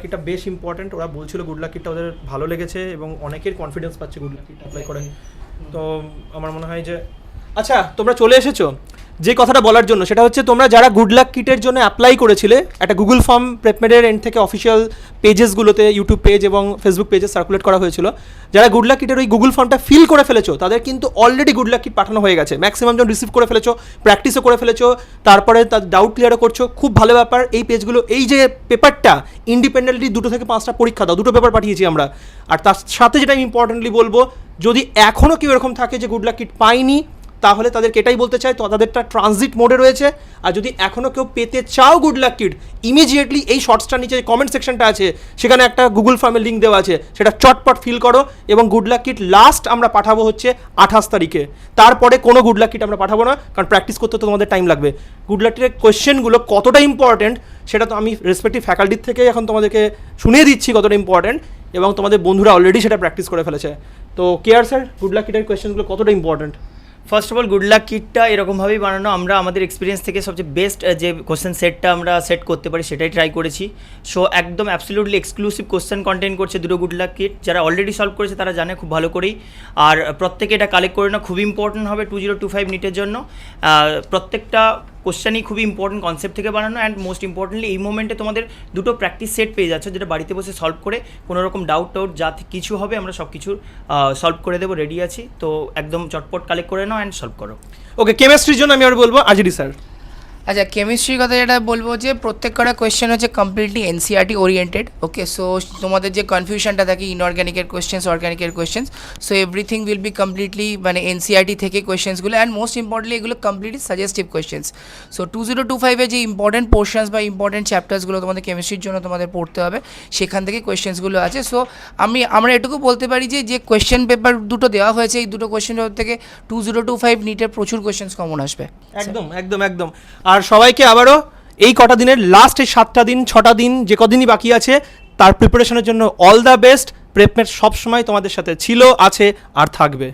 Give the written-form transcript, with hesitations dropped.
কিটটা বেশ ইম্পর্টেন্ট, ওরা বলছিল গুড লাক কিটটা ওদের ভালো লেগেছে এবং অনেকের কনফিডেন্স পাচ্ছে গুড লাক কিট অ্যাপ্লাই করে। তো আমার মনে হয় যে আচ্ছা তোমরা চলে এসেছো যে কথাটা বলার জন্য, সেটা হচ্ছে তোমরা যারা গুড লাক কিটের জন্য অ্যাপ্লাই করেছিলে একটা গুগল ফর্ম প্রেপমেডের এন্ড থেকে অফিসিয়াল পেজেসগুলোতে ইউটিউব পেজ এবং ফেসবুক পেজে সার্কুলেট করা হয়েছিল, যারা গুড লাক কিটের ওই গুগল ফর্মটা ফিল করে ফেলেছো তাদের কিন্তু অলরেডি গুড লাক কিট পাঠানো হয়ে গেছে। ম্যাক্সিমাম জন রিসিভ করে ফেলেছো, প্র্যাকটিসও করে ফেলেছো, তারপরে তার ডাউট ক্লিয়ারও করছো, খুব ভালো ব্যাপার। এই পেজগুলো এই যে পেপারটা ইন্ডিপেন্ডেন্টলি 2 থেকে 5টা পরীক্ষা দাও, 2টো পেপার পাঠিয়েছি আমরা। আর তার সাথে যেটা আমি ইম্পর্টেন্টলি বলবো, যদি এখনও কেউ এরকম থাকে যে গুড লাক কিট পাইনি, তাহলে তাদেরকে এটাই বলতে চাই তো তাদেরটা ট্রানজিট মোডে রয়েছে। আর যদি এখনও কেউ পেতে চাও গুড লাক কিট, ইমিডিয়েটলি এই শর্টসটার নিচে কমেন্ট সেকশনটা আছে সেখানে একটা গুগল ফর্মের লিঙ্ক দেওয়া আছে, সেটা চটপট ফিল করো। এবং গুড লাক কিট লাস্ট আমরা পাঠাবো হচ্ছে 28 তারিখে, তারপরে কোনো গুড লাক কিট আমরা পাঠাবো না, কারণ প্র্যাকটিস করতে তো তোমাদের টাইম লাগবে। গুড লাক কিটের কোয়েশ্চেনগুলো কতটা ইম্পর্টেন্ট সেটা তো আমি রেসপেক্টিভ ফ্যাকাল্টির থেকে এখন তোমাদেরকে শুনিয়ে দিচ্ছি কতটা ইম্পর্টেন্ট, এবং তোমাদের বন্ধুরা অলরেডি সেটা প্র্যাকটিস করে ফেলেছে। তো কেয়ার স্যার, গুড লাক কিটের কোয়েশ্চেনগুলো কতটা important? First of all good luck কিটটা এরকমভাবেই বানানো, আমরা আমাদের এক্সপিরিয়েন্স থেকে সবচেয়ে বেস্ট যে কোশ্চেন সেটটা আমরা সেট করতে পারি সেটাই ট্রাই করেছি। সো একদম অ্যাবসলিউটলি এক্সক্লুসিভ কোশ্চেন কন্টেন্ট করছে দুটো গুড লাক কিট। যারা অলরেডি সলভ করেছে তারা জানে খুব ভালো করেই, আর প্রত্যেকে এটা কালেক্ট করে না, খুব ইম্পর্টেন্ট হবে 2025 নিটের জন্য। প্রত্যেকটা কোশ্চেনই খুবই ইম্পর্টেন্ট কনসেপ্ট থেকে বানানো, অ্যান্ড মোস্ট ইম্পর্টেন্টলি এই মোমেন্টে তোমাদের দুটো প্র্যাকটিস সেট পেয়ে যাচ্ছে, যেটা বাড়িতে বসে সলভ করে কোনো রকম ডাউট যা কিছু হবে আমরা সব কিছু সলভ করে দেবো, রেডি আছি। তো একদম চটপট কালেক্ট করে নাও অ্যান্ড সলভ করো। ওকে, কেমিস্ট্রির জন্য আমি আর বলবো আজিরি স্যার। আচ্ছা, কেমিস্ট্রির কথা যেটা বলবো যে প্রত্যেক কটা কোয়েশ্চেন হচ্ছে completely NCERT oriented. Okay, so তোমাদের যে কনফিউশনটা থাকে ইনঅর্গ্যানিকের কোয়েশ্চেন্স, অর্গ্যানিকের questions, so everything will be completely মানে এনসিআরটি থেকে কোয়েশ্চেন্সগুলো, অ্যান্ড মোস্ট ইম্পর্টেন্টলি এগুলো কমপ্লিটলি সাজেস্টিভ কোয়েশ্চেন্স। সো 2025-এ যে ইম্পর্টেন্ট পোর্শনস বা ইম্পর্টেন্ট চ্যাপ্টার্সগুলো তোমাদের কেমিস্ট্রির জন্য তোমাদের পড়তে হবে সেখান থেকে কোয়েশ্চেন্সগুলো আছে। সো আমরা এটুকু বলতে পারি যে কোয়েশ্চেন পেপার দুটো দেওয়া হয়েছে, এই দুটো কোয়েশ্চেন পেপার থেকে 2025 নিটের প্রচুর কোয়েশ্চেন্স কমন আসবে। একদম একদম একদম। আর সবাইকে আবারও এই কটা দিনের লাস্ট এই 7টা দিন 6টা দিন যে কদিনই বাকি আছে তার প্রিপারেশনের জন্য অল দ্য বেস্ট। প্রেপমেট সবসময় তোমাদের সাথে ছিল, আছে আর থাকবে।